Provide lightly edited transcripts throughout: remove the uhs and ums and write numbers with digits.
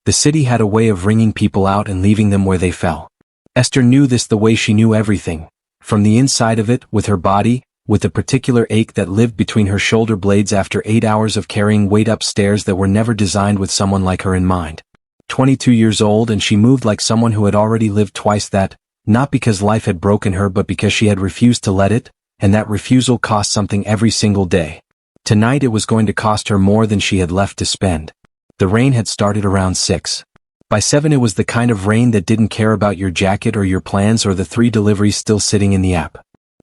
The city had a way of wringing people out and leaving them where they fell. Esther knew this the way she knew everything. From the inside of it, with her body, with the particular ache that lived between her shoulder blades after 8 hours of carrying weight upstairs that were never designed with someone like her in mind. 22 years old, and she moved like someone who had already lived twice that, not because life had broken her but because she had refused to let it, and that refusal cost something every single day. Tonight it was going to cost her more than she had left to spend. The rain had started around 6. By 7 it was the kind of rain that didn't care about your jacket or your plans or the 3 deliveries still sitting in the app.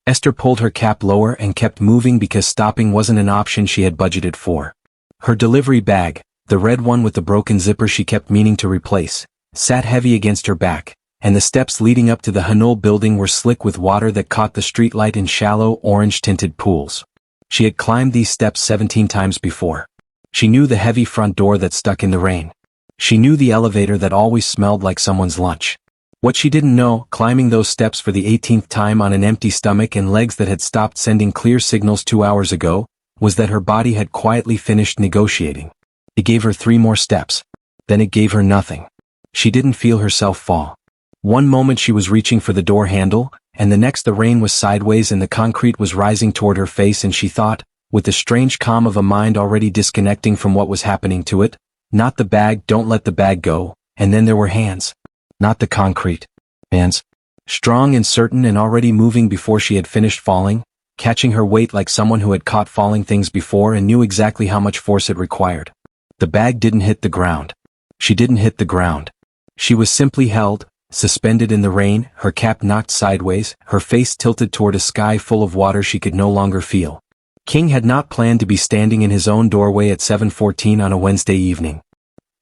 Esther pulled her cap lower and kept moving because stopping wasn't an option she had budgeted for. Her delivery bag, the red one with the broken zipper she kept meaning to replace, sat heavy against her back, and the steps leading up to the Hanul building were slick with water that caught the streetlight in shallow, orange-tinted pools. She had climbed these steps 17 times before. She knew the heavy front door that stuck in the rain. She knew the elevator that always smelled like someone's lunch. What she didn't know, climbing those steps for the 18th time on an empty stomach and legs that had stopped sending clear signals 2 hours ago, was that her body had quietly finished negotiating. It gave her 3 more steps. Then it gave her nothing. She didn't feel herself fall. One moment she was reaching for the door handle, and the next the rain was sideways and the concrete was rising toward her face, and she thought, with the strange calm of a mind already disconnecting from what was happening to it, not the bag, don't let the bag go, and then there were hands. Not the concrete. Hands. Strong and certain and already moving before she had finished falling, catching her weight like someone who had caught falling things before and knew exactly how much force it required. The bag didn't hit the ground. She didn't hit the ground. She was simply held, suspended in the rain, her cap knocked sideways, her face tilted toward a sky full of water she could no longer feel. King had not planned to be standing in his own doorway at 7:14 on a Wednesday evening.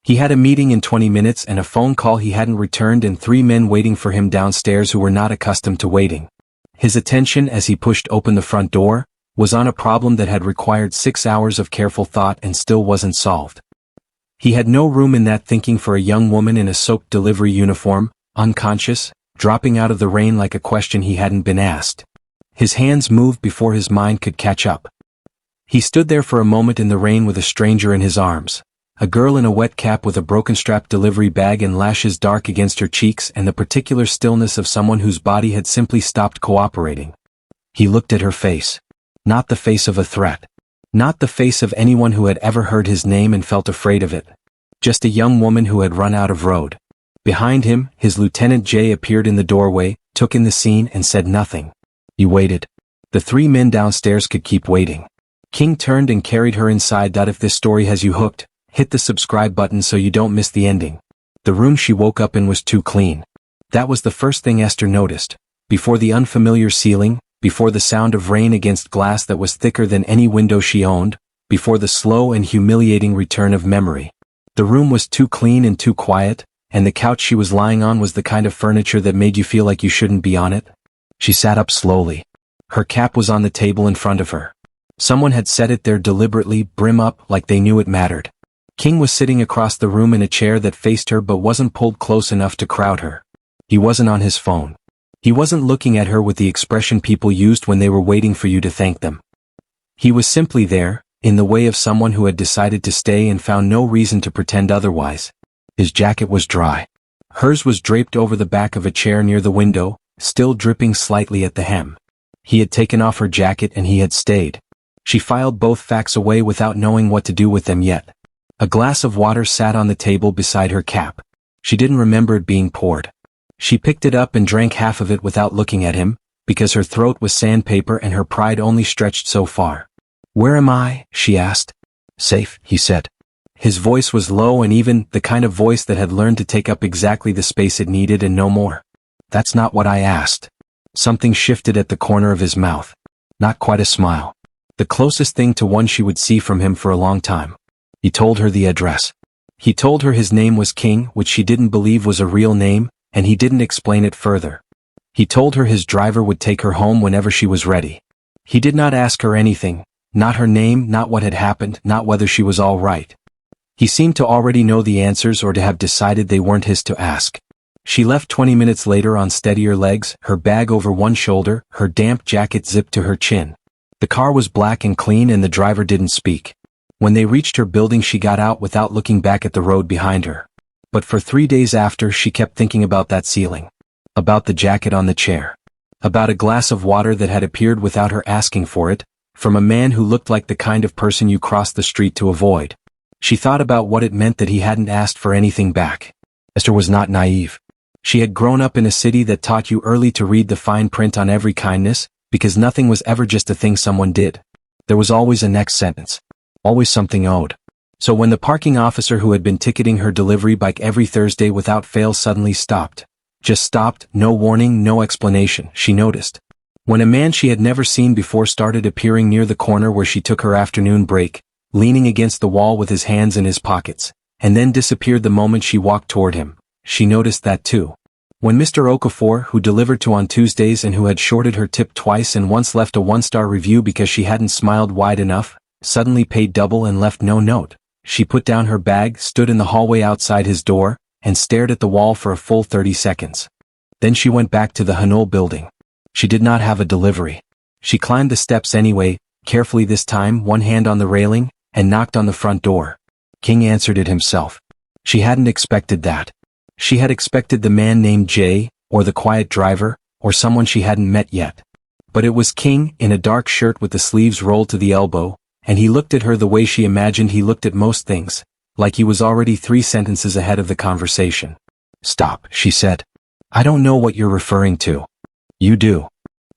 He had a meeting in 20 minutes and a phone call he hadn't returned and 3 men waiting for him downstairs who were not accustomed to waiting. His attention, as he pushed open the front door, was on a problem that had required 6 hours of careful thought and still wasn't solved. He had no room in that thinking for a young woman in a soaked delivery uniform, unconscious, dropping out of the rain like a question he hadn't been asked. His hands moved before his mind could catch up. He stood there for a moment in the rain with a stranger in his arms. A girl in a wet cap with a broken-strap delivery bag and lashes dark against her cheeks and the particular stillness of someone whose body had simply stopped cooperating. He looked at her face. Not the face of a threat. Not the face of anyone who had ever heard his name and felt afraid of it. Just a young woman who had run out of road. Behind him, his Lieutenant Jay appeared in the doorway, took in the scene and said nothing. He waited. The 3 men downstairs could keep waiting. King turned and carried her inside. If this story has you hooked, hit the subscribe button so you don't miss the ending. The room she woke up in was too clean. That was the first thing Esther noticed. Before the unfamiliar ceiling, before the sound of rain against glass that was thicker than any window she owned, before the slow and humiliating return of memory. The room was too clean and too quiet, and the couch she was lying on was the kind of furniture that made you feel like you shouldn't be on it. She sat up slowly. Her cap was on the table in front of her. Someone had set it there deliberately, brim up, like they knew it mattered. King was sitting across the room in a chair that faced her but wasn't pulled close enough to crowd her. He wasn't on his phone. He wasn't looking at her with the expression people used when they were waiting for you to thank them. He was simply there, in the way of someone who had decided to stay and found no reason to pretend otherwise. His jacket was dry. Hers was draped over the back of a chair near the window, still dripping slightly at the hem. He had taken off her jacket and he had stayed. She filed both facts away without knowing what to do with them yet. A glass of water sat on the table beside her cap. She didn't remember it being poured. She picked it up and drank half of it without looking at him, because her throat was sandpaper and her pride only stretched so far. "Where am I?" she asked. "Safe," he said. His voice was low and even, the kind of voice that had learned to take up exactly the space it needed and no more. "That's not what I asked." Something shifted at the corner of his mouth. Not quite a smile. The closest thing to one she would see from him for a long time. He told her the address. He told her his name was King, which she didn't believe was a real name, and he didn't explain it further. He told her his driver would take her home whenever she was ready. He did not ask her anything, not her name, not what had happened, not whether she was all right. He seemed to already know the answers or to have decided they weren't his to ask. She left 20 minutes later on steadier legs, her bag over one shoulder, her damp jacket zipped to her chin. The car was black and clean and the driver didn't speak. When they reached her building she got out without looking back at the road behind her. But for 3 days after, she kept thinking about that ceiling. About the jacket on the chair. About a glass of water that had appeared without her asking for it, from a man who looked like the kind of person you cross the street to avoid. She thought about what it meant that he hadn't asked for anything back. Esther was not naive. She had grown up in a city that taught you early to read the fine print on every kindness, because nothing was ever just a thing someone did. There was always a next sentence. Always something owed. So when the parking officer who had been ticketing her delivery bike every Thursday without fail suddenly stopped. Just stopped, no warning, no explanation, she noticed. When a man she had never seen before started appearing near the corner where she took her afternoon break, leaning against the wall with his hands in his pockets, and then disappeared the moment she walked toward him, she noticed that too. When Mr. Okafor, who delivered to on Tuesdays and who had shorted her tip twice and once left a one-star review because she hadn't smiled wide enough, suddenly paid double and left no note, she put down her bag, stood in the hallway outside his door, and stared at the wall for a full 30 seconds. Then she went back to the Hanul building. She did not have a delivery. She climbed the steps anyway, carefully this time, one hand on the railing, and knocked on the front door. King answered it himself. She hadn't expected that. She had expected the man named Jay, or the quiet driver, or someone she hadn't met yet. But it was King, in a dark shirt with the sleeves rolled to the elbow, and he looked at her the way she imagined he looked at most things, like he was already 3 sentences ahead of the conversation. "Stop," she said. "I don't know what you're referring to." "You do.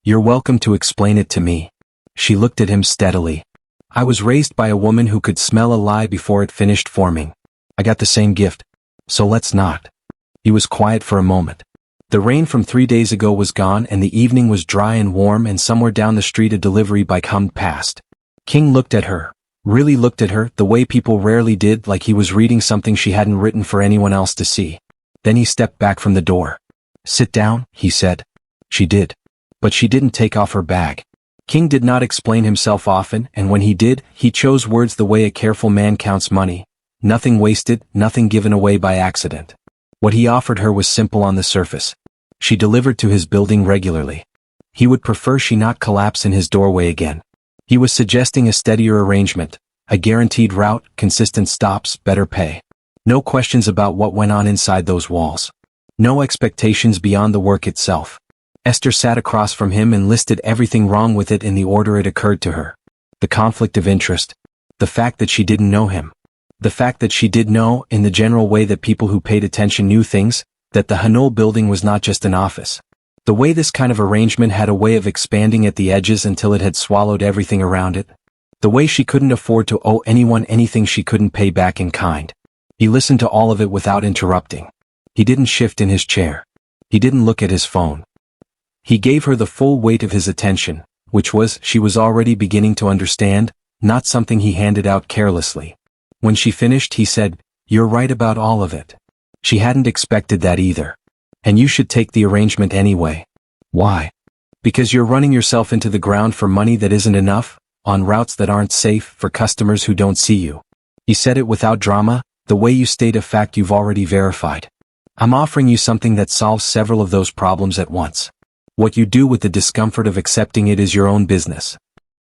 You're welcome to explain it to me." She looked at him steadily. "I was raised by a woman who could smell a lie before it finished forming. I got the same gift. So let's not." He was quiet for a moment. The rain from 3 days ago was gone and the evening was dry and warm, and somewhere down the street a delivery bike hummed past. King looked at her. Really looked at her, the way people rarely did, like he was reading something she hadn't written for anyone else to see. Then he stepped back from the door. "Sit down," he said. She did. But she didn't take off her bag. King did not explain himself often, and when he did, he chose words the way a careful man counts money. Nothing wasted, nothing given away by accident. What he offered her was simple on the surface. She delivered to his building regularly. He would prefer she not collapse in his doorway again. He was suggesting a steadier arrangement, a guaranteed route, consistent stops, better pay. No questions about what went on inside those walls. No expectations beyond the work itself. Esther sat across from him and listed everything wrong with it in the order it occurred to her. The conflict of interest. The fact that she didn't know him. The fact that she did know, in the general way that people who paid attention knew things, that the Hanul building was not just an office. The way this kind of arrangement had a way of expanding at the edges until it had swallowed everything around it. The way she couldn't afford to owe anyone anything she couldn't pay back in kind. He listened to all of it without interrupting. He didn't shift in his chair. He didn't look at his phone. He gave her the full weight of his attention, which was, she was already beginning to understand, not something he handed out carelessly. When she finished, he said, "You're right about all of it." She hadn't expected that either. "And you should take the arrangement anyway." "Why?" "Because you're running yourself into the ground for money that isn't enough, on routes that aren't safe, for customers who don't see you." He said it without drama, the way you state a fact you've already verified. "I'm offering you something that solves several of those problems at once. What you do with the discomfort of accepting it is your own business."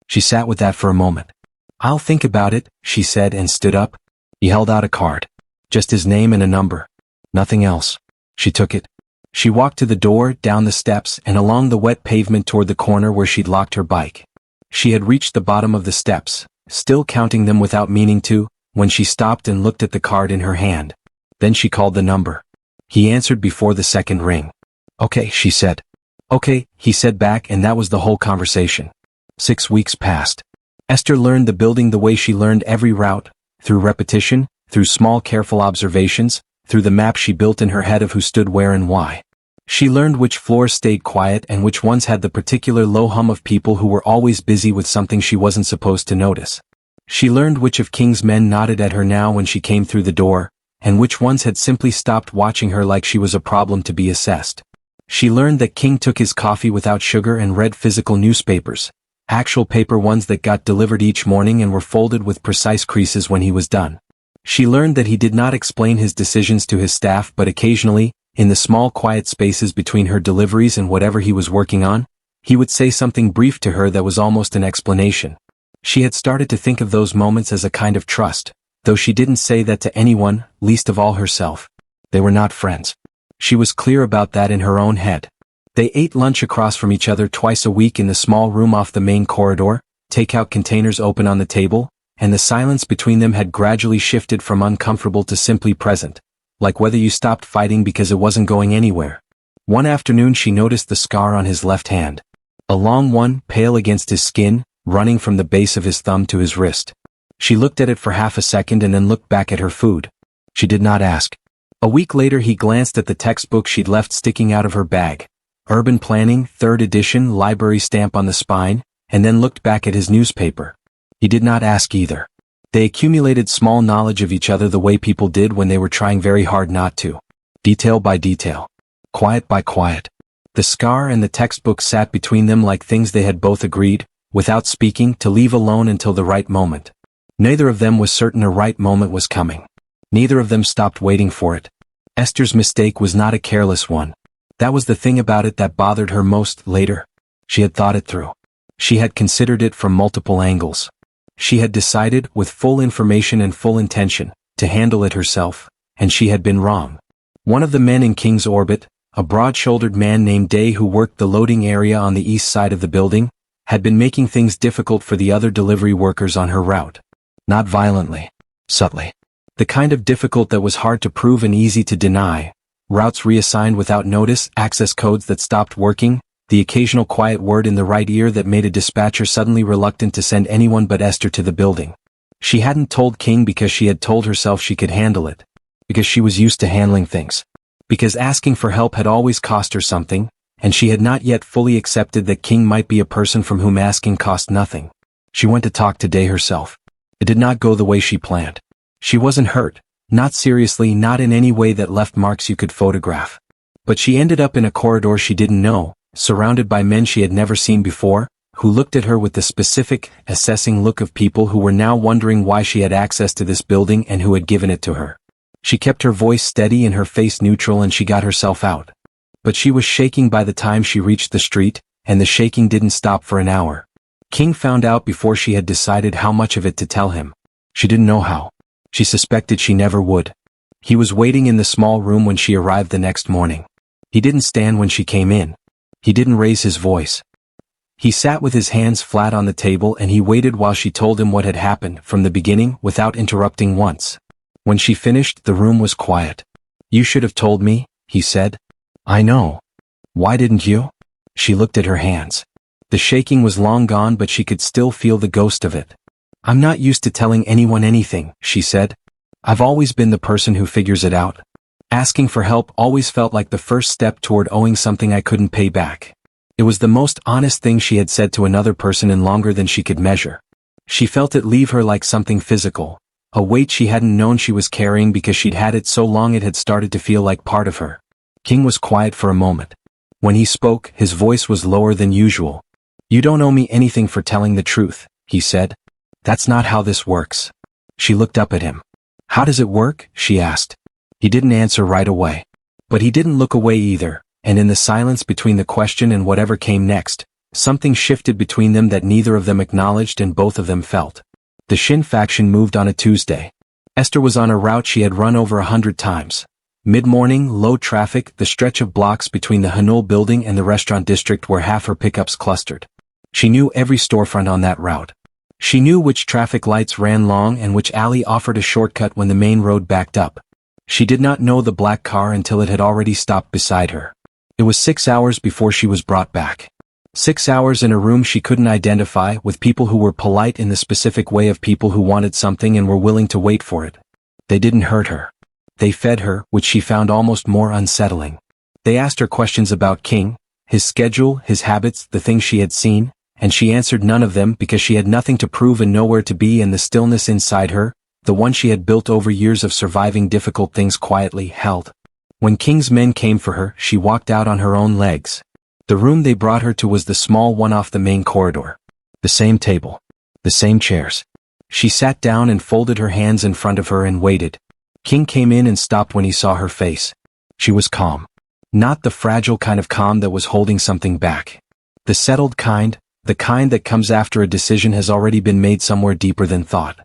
She sat with that for a moment. "I'll think about it," she said, and stood up. He held out a card. Just his name and a number. Nothing else. She took it. She walked to the door, down the steps, and along the wet pavement toward the corner where she'd locked her bike. She had reached the bottom of the steps, still counting them without meaning to, when she stopped and looked at the card in her hand. Then she called the number. He answered before the second ring. "Okay," she said. "Okay," he said back, and that was the whole conversation. 6 weeks passed. Esther learned the building the way she learned every route, through repetition, through small careful observations, through the map she built in her head of who stood where and why. She learned which floors stayed quiet and which ones had the particular low hum of people who were always busy with something she wasn't supposed to notice. She learned which of King's men nodded at her now when she came through the door, and which ones had simply stopped watching her like she was a problem to be assessed. She learned that King took his coffee without sugar and read physical newspapers, actual paper ones that got delivered each morning and were folded with precise creases when he was done. She learned that he did not explain his decisions to his staff, but occasionally, in the small quiet spaces between her deliveries and whatever he was working on, he would say something brief to her that was almost an explanation. She had started to think of those moments as a kind of trust, though she didn't say that to anyone, least of all herself. They were not friends. She was clear about that in her own head. They ate lunch across from each other twice a week in the small room off the main corridor, takeout containers open on the table, and the silence between them had gradually shifted from uncomfortable to simply present, like whether you stopped fighting because it wasn't going anywhere. One afternoon she noticed the scar on his left hand. A long one, pale against his skin, running from the base of his thumb to his wrist. She looked at it for half a second and then looked back at her food. She did not ask. A week later he glanced at the textbook she'd left sticking out of her bag. Urban Planning, 3rd edition, library stamp on the spine, and then looked back at his newspaper. He did not ask either. They accumulated small knowledge of each other the way people did when they were trying very hard not to. Detail by detail. Quiet by quiet. The scar and the textbook sat between them like things they had both agreed, without speaking, to leave alone until the right moment. Neither of them was certain a right moment was coming. Neither of them stopped waiting for it. Esther's mistake was not a careless one. That was the thing about it that bothered her most later. She had thought it through. She had considered it from multiple angles. She had decided, with full information and full intention, to handle it herself, and she had been wrong. One of the men in King's orbit, a broad-shouldered man named Day who worked the loading area on the east side of the building, had been making things difficult for the other delivery workers on her route. Not violently. Subtly. The kind of difficult that was hard to prove and easy to deny. Routes reassigned without notice, access codes that stopped working, the occasional quiet word in the right ear that made a dispatcher suddenly reluctant to send anyone but Esther to the building. She hadn't told King because she had told herself she could handle it. Because she was used to handling things. Because asking for help had always cost her something, and she had not yet fully accepted that King might be a person from whom asking cost nothing. She went to talk to Day herself. It did not go the way she planned. She wasn't hurt, not seriously, not in any way that left marks you could photograph. But she ended up in a corridor she didn't know, surrounded by men she had never seen before, who looked at her with the specific, assessing look of people who were now wondering why she had access to this building and who had given it to her. She kept her voice steady and her face neutral and she got herself out. But she was shaking by the time she reached the street, and the shaking didn't stop for an hour. King found out before she had decided how much of it to tell him. She didn't know how. She suspected she never would. He was waiting in the small room when she arrived the next morning. He didn't stand when she came in. He didn't raise his voice. He sat with his hands flat on the table and he waited while she told him what had happened from the beginning without interrupting once. When she finished, the room was quiet. "You should have told me," he said. "I know. Why didn't you?" She looked at her hands. The shaking was long gone but she could still feel the ghost of it. "I'm not used to telling anyone anything," she said. "I've always been the person who figures it out. Asking for help always felt like the first step toward owing something I couldn't pay back." It was the most honest thing she had said to another person in longer than she could measure. She felt it leave her like something physical, a weight she hadn't known she was carrying because she'd had it so long it had started to feel like part of her. King was quiet for a moment. When he spoke, his voice was lower than usual. "You don't owe me anything for telling the truth," he said. "That's not how this works." She looked up at him. "How does it work?" she asked. He didn't answer right away. But he didn't look away either, and in the silence between the question and whatever came next, something shifted between them that neither of them acknowledged and both of them felt. The Shin faction moved on a Tuesday. Esther was on a route she had run over 100 times. Mid-morning, low traffic, the stretch of blocks between the Hanul building and the restaurant district where half her pickups clustered. She knew every storefront on that route. She knew which traffic lights ran long and which alley offered a shortcut when the main road backed up. She did not know the black car until it had already stopped beside her. It was 6 hours before she was brought back. 6 hours in a room she couldn't identify, with people who were polite in the specific way of people who wanted something and were willing to wait for it. They didn't hurt her. They fed her, which she found almost more unsettling. They asked her questions about King, his schedule, his habits, the things she had seen, and she answered none of them because she had nothing to prove and nowhere to be, and the stillness inside her, the one she had built over years of surviving difficult things quietly, held. When King's men came for her, she walked out on her own legs. The room they brought her to was the small one off the main corridor. The same table. The same chairs. She sat down and folded her hands in front of her and waited. King came in and stopped when he saw her face. She was calm. Not the fragile kind of calm that was holding something back. The settled kind, the kind that comes after a decision has already been made somewhere deeper than thought.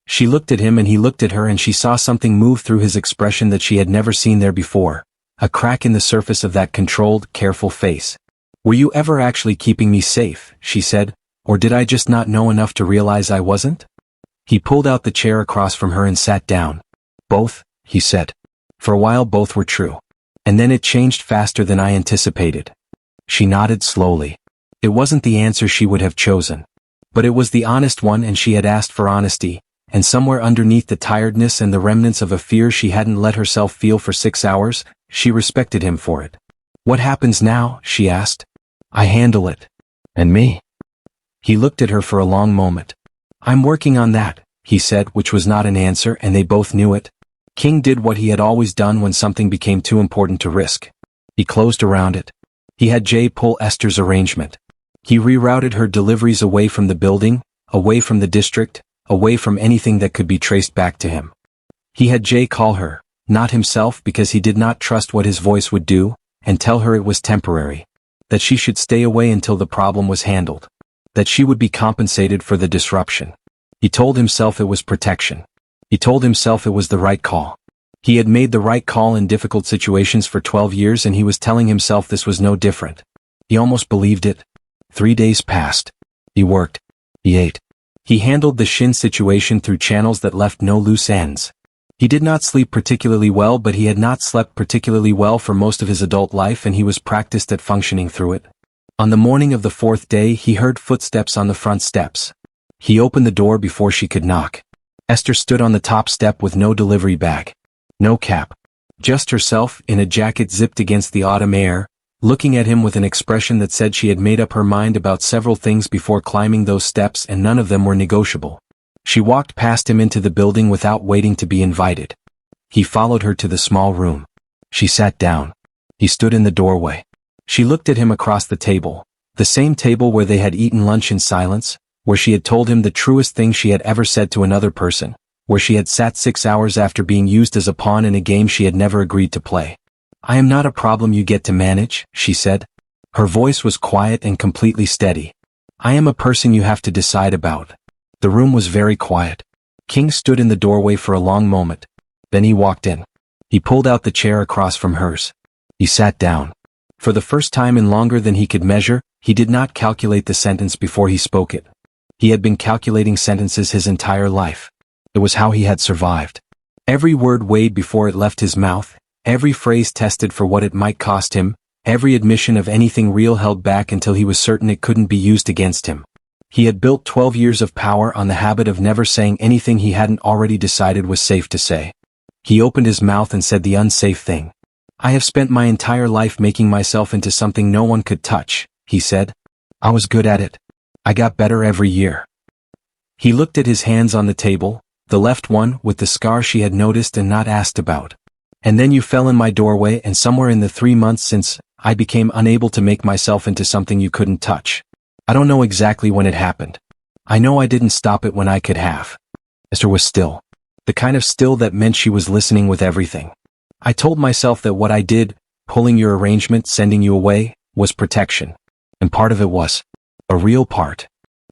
She looked at him and he looked at her, and she saw something move through his expression that she had never seen there before. A crack in the surface of that controlled, careful face. "Were you ever actually keeping me safe?" she said, "or did I just not know enough to realize I wasn't?" He pulled out the chair across from her and sat down. "Both," he said. "For a while both were true. And then it changed faster than I anticipated." She nodded slowly. It wasn't the answer she would have chosen. But it was the honest one, and she had asked for honesty, and somewhere underneath the tiredness and the remnants of a fear she hadn't let herself feel for 6 hours, she respected him for it. "What happens now?" she asked. "I handle it." "And me?" He looked at her for a long moment. "I'm working on that," he said, which was not an answer, and they both knew it. King did what he had always done when something became too important to risk. He closed around it. He had Jay pull Esther's arrangement. He rerouted her deliveries away from the building, away from the district, away from anything that could be traced back to him. He had Jay call her, not himself because he did not trust what his voice would do, and tell her it was temporary. That she should stay away until the problem was handled. That she would be compensated for the disruption. He told himself it was protection. He told himself it was the right call. He had made the right call in difficult situations for 12 years, and he was telling himself this was no different. He almost believed it. 3 days passed. He worked. He ate. He handled the Shin situation through channels that left no loose ends. He did not sleep particularly well, but he had not slept particularly well for most of his adult life, and he was practiced at functioning through it. On the morning of the 4th day, he heard footsteps on the front steps. He opened the door before she could knock. Esther stood on the top step with no delivery bag. No cap. Just herself, in a jacket zipped against the autumn air, looking at him with an expression that said she had made up her mind about several things before climbing those steps, and none of them were negotiable. She walked past him into the building without waiting to be invited. He followed her to the small room. She sat down. He stood in the doorway. She looked at him across the table, the same table where they had eaten lunch in silence, where she had told him the truest thing she had ever said to another person, where she had sat 6 hours after being used as a pawn in a game she had never agreed to play. "I am not a problem you get to manage," she said. Her voice was quiet and completely steady. "I am a person you have to decide about." The room was very quiet. King stood in the doorway for a long moment. Then he walked in. He pulled out the chair across from hers. He sat down. For the first time in longer than he could measure, he did not calculate the sentence before he spoke it. He had been calculating sentences his entire life. It was how he had survived. Every word weighed before it left his mouth, every phrase tested for what it might cost him, every admission of anything real held back until he was certain it couldn't be used against him. He had built 12 years of power on the habit of never saying anything he hadn't already decided was safe to say. He opened his mouth and said the unsafe thing. "I have spent my entire life making myself into something no one could touch," he said. "I was good at it. I got better every year." He looked at his hands on the table, the left one with the scar she had noticed and not asked about. "And then you fell in my doorway, and somewhere in the 3 months since, I became unable to make myself into something you couldn't touch. I don't know exactly when it happened. I know I didn't stop it when I could have." Esther was still. The kind of still that meant she was listening with everything. "I told myself that what I did, pulling your arrangement, sending you away, was protection. And part of it was. A real part."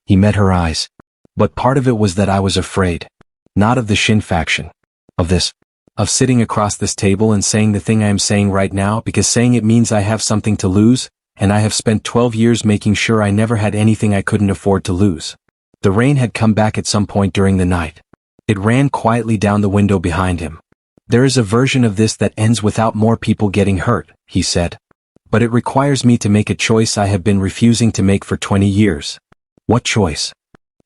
He met her eyes. "But part of it was that I was afraid. Not of the Shin faction. Of this. Of sitting across this table and saying the thing I am saying right now, because saying it means I have something to lose, and I have spent 12 years making sure I never had anything I couldn't afford to lose." The rain had come back at some point during the night. It ran quietly down the window behind him. "There is a version of this that ends without more people getting hurt," he said. "But it requires me to make a choice I have been refusing to make for 20 years. "What choice?"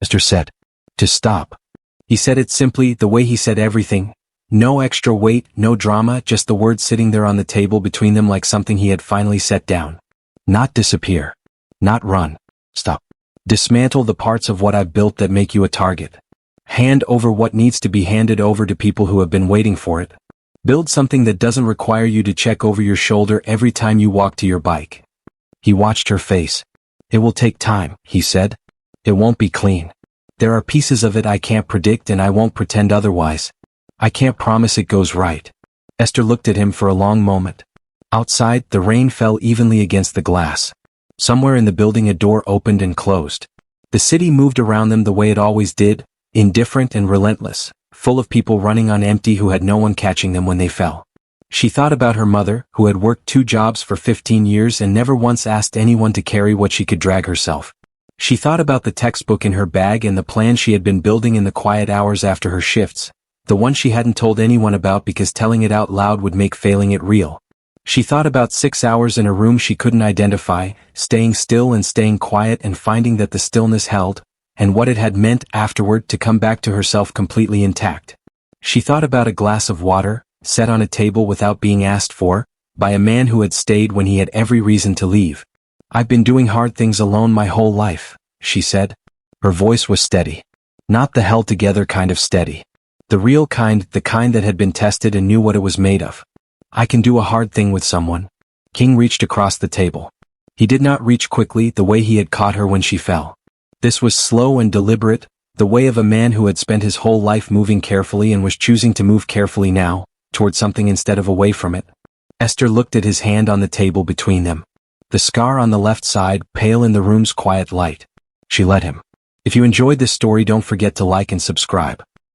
Esther said. "To stop." He said it simply, the way he said everything. No extra weight, no drama, just the words sitting there on the table between them like something he had finally set down. "Not disappear. Not run. Stop. Dismantle the parts of what I've built that make you a target. Hand over what needs to be handed over to people who have been waiting for it. Build something that doesn't require you to check over your shoulder every time you walk to your bike." He watched her face. "It will take time," he said. "It won't be clean. There are pieces of it I can't predict, and I won't pretend otherwise. I can't promise it goes right." Esther looked at him for a long moment. Outside, the rain fell evenly against the glass. Somewhere in the building a door opened and closed. The city moved around them the way it always did, indifferent and relentless, full of people running on empty who had no one catching them when they fell. She thought about her mother, who had worked 2 jobs for 15 years and never once asked anyone to carry what she could drag herself. She thought about the textbook in her bag and the plan she had been building in the quiet hours after her shifts, the one she hadn't told anyone about because telling it out loud would make failing it real. She thought about 6 hours in a room she couldn't identify, staying still and staying quiet and finding that the stillness held, and what it had meant afterward to come back to herself completely intact. She thought about a glass of water, set on a table without being asked for, by a man who had stayed when he had every reason to leave. "I've been doing hard things alone my whole life," she said. Her voice was steady. Not the held together kind of steady. The real kind, the kind that had been tested and knew what it was made of. "I can do a hard thing with someone." King reached across the table. He did not reach quickly the way he had caught her when she fell. This was slow and deliberate, the way of a man who had spent his whole life moving carefully and was choosing to move carefully now, toward something instead of away from it. Esther looked at his hand on the table between them. The scar on the left side, pale in the room's quiet light. She let him. If you enjoyed this story, don't forget to like and subscribe.